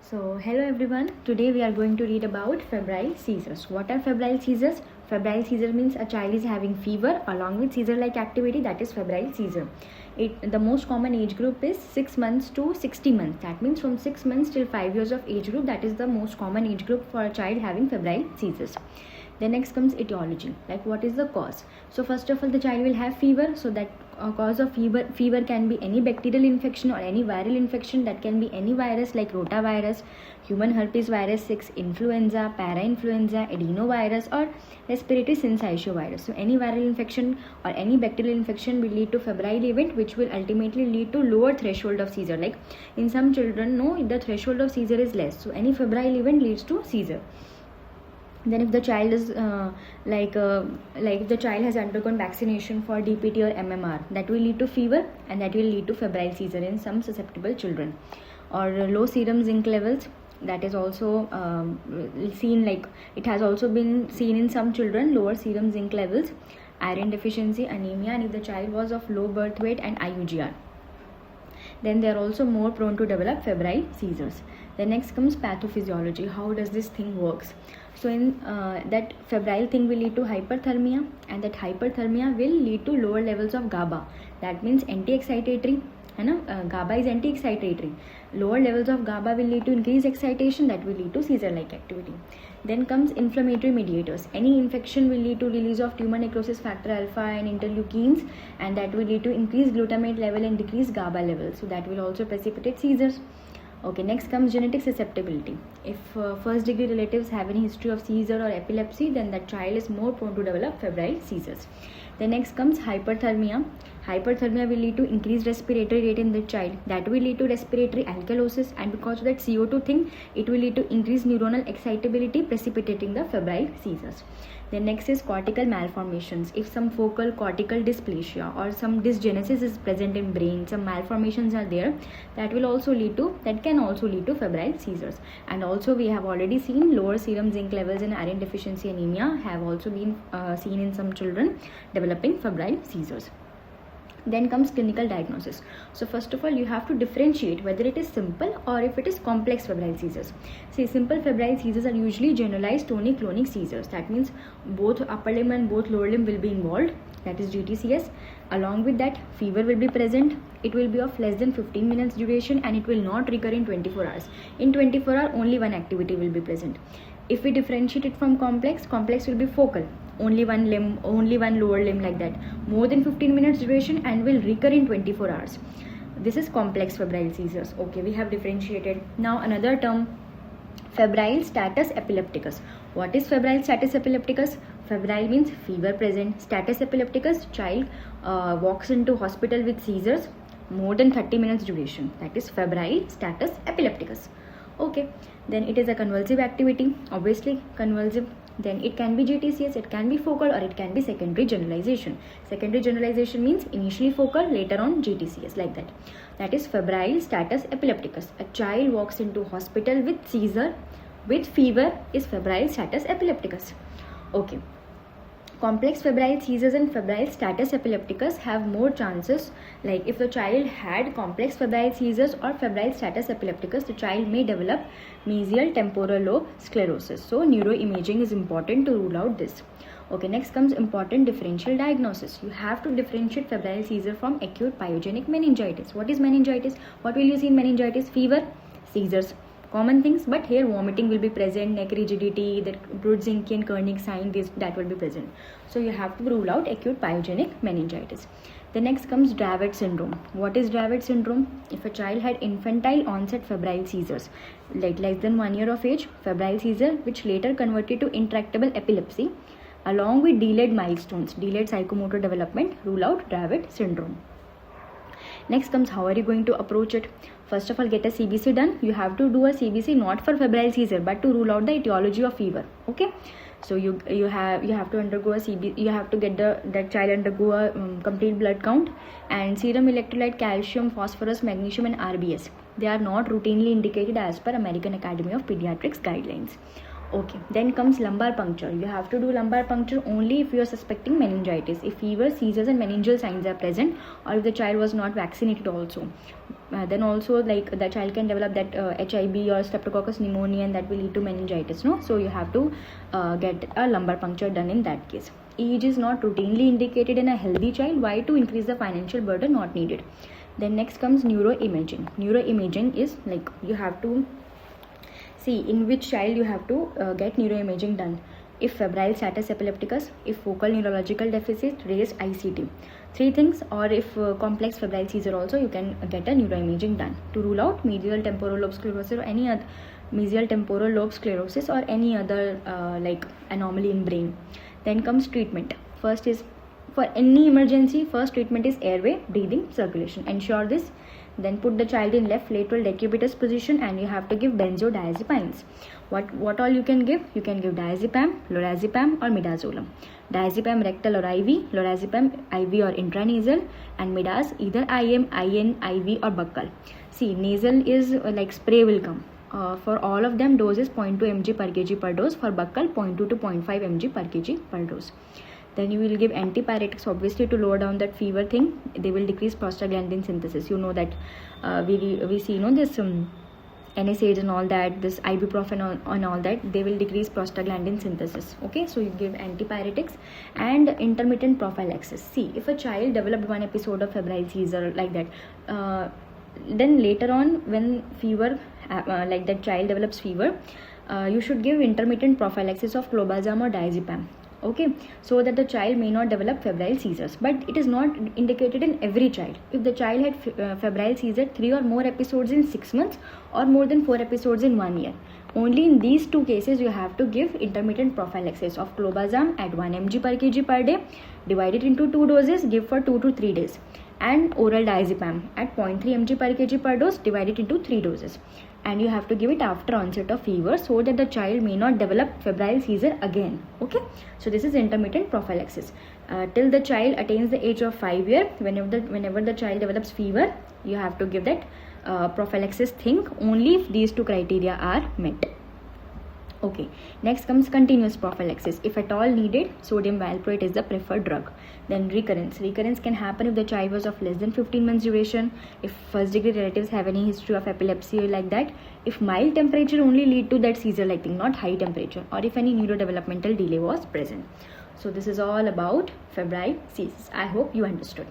So hello everyone, today we are going to read about febrile seizures. What are febrile seizures? Febrile seizure means a child is having fever along with seizure-like activity, that is febrile seizure. The most common age group is 6 months to 60 months. That means from 6 months till 5 years of age group, that is the most common age group for a child having febrile seizures. Then next comes etiology, like what is the cause. So first of all, the child will have fever, so that cause of fever can be any bacterial infection or any viral infection. That can be any virus like rotavirus, human herpes virus 6, influenza, parainfluenza, adenovirus, or respiratory syncytial virus. So any viral infection or any bacterial infection will lead to febrile event, which will ultimately lead to lower threshold of seizure. Like in some children, the threshold of seizure is less, so any febrile event leads to seizure. Then if the child is like if the child has undergone vaccination for DPT or MMR, that will lead to fever and that will lead to febrile seizure in some susceptible children. Or low serum zinc levels, that is also seen, like it has also been seen in some children, lower serum zinc levels, iron deficiency, anemia, and if the child was of low birth weight and IUGR, then they are also more prone to develop febrile seizures. Then next comes pathophysiology. How does this thing works? So in that febrile thing will lead to hyperthermia, and that hyperthermia will lead to lower levels of GABA. That means anti-excitatory. GABA is anti-excitatory. Lower levels of GABA will lead to increased excitation, that will lead to seizure-like activity. Then comes inflammatory mediators. Any infection will lead to release of tumor necrosis factor alpha and interleukins, and that will lead to increased glutamate level and decreased GABA level. So that will also precipitate seizures. Okay, next comes genetic susceptibility. If first degree relatives have any history of seizure or epilepsy, then that child is more prone to develop febrile seizures. Then next comes hyperthermia. Hyperthermia will lead to increased respiratory rate in the child. That will lead to respiratory alkalosis, and because of that CO2 thing, it will lead to increased neuronal excitability, precipitating the febrile seizures. Then next is cortical malformations. If some focal cortical dysplasia or some dysgenesis is present in brain, some malformations are there, that can also lead to febrile seizures. And also we have already seen lower serum zinc levels in iron deficiency anemia have also been seen in some children developing febrile seizures. Then comes clinical diagnosis. So first of all, you have to differentiate whether it is simple or if it is complex febrile seizures. See, simple febrile seizures are usually generalized tonic-clonic seizures. That means both upper limb and both lower limb will be involved, that is GTCS. Along with that, fever will be present. It will be of less than 15 minutes duration, and it will not recur in 24 hours. In 24 hours, only one activity will be present. If we differentiate it from complex will be focal, only one limb, only one lower limb, like that, more than 15 minutes duration and will recur in 24 hours. This is complex febrile seizures. Okay, we have differentiated. Now another term, febrile status epilepticus. What is febrile status epilepticus? Febrile means fever present. Status epilepticus, child walks into hospital with seizures more than 30 minutes duration. That is febrile status epilepticus. Okay, then it is a convulsive activity, obviously convulsive. Then it can be GTCS, it can be focal, or it can be secondary generalization. Secondary generalization means initially focal, later on GTCS, like that. That is febrile status epilepticus. A child walks into hospital with seizure, with fever, is febrile status epilepticus. Okay. Complex febrile seizures and febrile status epilepticus have more chances. Like if the child had complex febrile seizures or febrile status epilepticus, the child may develop mesial temporal lobe sclerosis. So neuroimaging is important to rule out this. Okay, next comes important differential diagnosis. You have to differentiate febrile seizure from acute pyogenic meningitis. What is meningitis? What will you see in meningitis? Fever, seizures. Common things, but here vomiting will be present, neck rigidity, that Brudzinski Kernig sign, that will be present. So you have to rule out acute pyogenic meningitis. The next comes Dravet syndrome. What is Dravet syndrome? If a child had infantile onset febrile seizures, like less than 1 year of age, febrile seizure, which later converted to intractable epilepsy, along with delayed milestones, delayed psychomotor development, rule out Dravet syndrome. Next comes, how are you going to approach it? First of all, get a CBC done. You have to do a CBC not for febrile seizure, but to rule out the etiology of fever. Okay, so you have to undergo a CBC. You have to get that child undergo a complete blood count and serum electrolyte, calcium, phosphorus, magnesium, and RBS. They are not routinely indicated as per American Academy of Pediatrics guidelines. Okay, then comes lumbar puncture. You have to do lumbar puncture only if you are suspecting meningitis, if fever, seizures and meningeal signs are present, or if the child was not vaccinated also. Then also, like, the child can develop that HIB or streptococcus pneumonia, and that will lead to meningitis, no? So you have to get a lumbar puncture done in that case. Age is not routinely indicated in a healthy child. Why? To increase the financial burden, not needed. Then next comes neuroimaging. Neuroimaging is like, you have to see in which child you have to get neuroimaging done. If febrile status epilepticus, if focal neurological deficit, raised ICT, three things. Or if complex febrile seizure also, you can get a neuroimaging done to rule out mesial temporal lobe sclerosis or any other mesial temporal lobe sclerosis or any other like anomaly in brain. Then comes treatment. First is, for any emergency, first treatment is airway, breathing, circulation. Ensure this. Then put the child in left lateral decubitus position, and you have to give benzodiazepines. What all you can give? You can give diazepam, lorazepam or midazolam. Diazepam rectal or IV, lorazepam IV or intranasal, and midas either IM, IN, IV or buccal. See, nasal is like spray will come. For all of them, dose is 0.2 mg per kg per dose. For buccal, 0.2 to 0.5 mg per kg per dose. Then you will give antipyretics, obviously, to lower down that fever thing. They will decrease prostaglandin synthesis. You know that we see, this NSAIDs and all that, this ibuprofen on all that, they will decrease prostaglandin synthesis. Okay, so you give antipyretics and intermittent prophylaxis. See, if a child developed one episode of febrile seizure like that, then later on when fever, like that child develops fever, you should give intermittent prophylaxis of clobazam or diazepam. Okay, so that the child may not develop febrile seizures, but it is not indicated in every child. If the child had febrile seizure 3 or more episodes in 6 months or more than 4 episodes in 1 year, only in these 2 cases you have to give intermittent prophylaxis of clobazam at 1 mg per kg per day, divided into 2 doses, give for 2 to 3 days, and oral diazepam at 0.3 mg per kg per dose, divided into 3 doses. And you have to give it after onset of fever, so that the child may not develop febrile seizure again. Okay, so this is intermittent prophylaxis till the child attains the age of 5 years. Whenever the child develops fever, you have to give that prophylaxis thing only if these 2 criteria are met. Okay, next comes continuous prophylaxis. If at all needed, sodium valproate is the preferred drug. Then recurrence can happen if the child was of less than 15 months duration, if first degree relatives have any history of epilepsy like that, if mild temperature only lead to that seizure like thing, not high temperature, or if any neurodevelopmental delay was present. So this is all about febrile seizures. I hope you understood.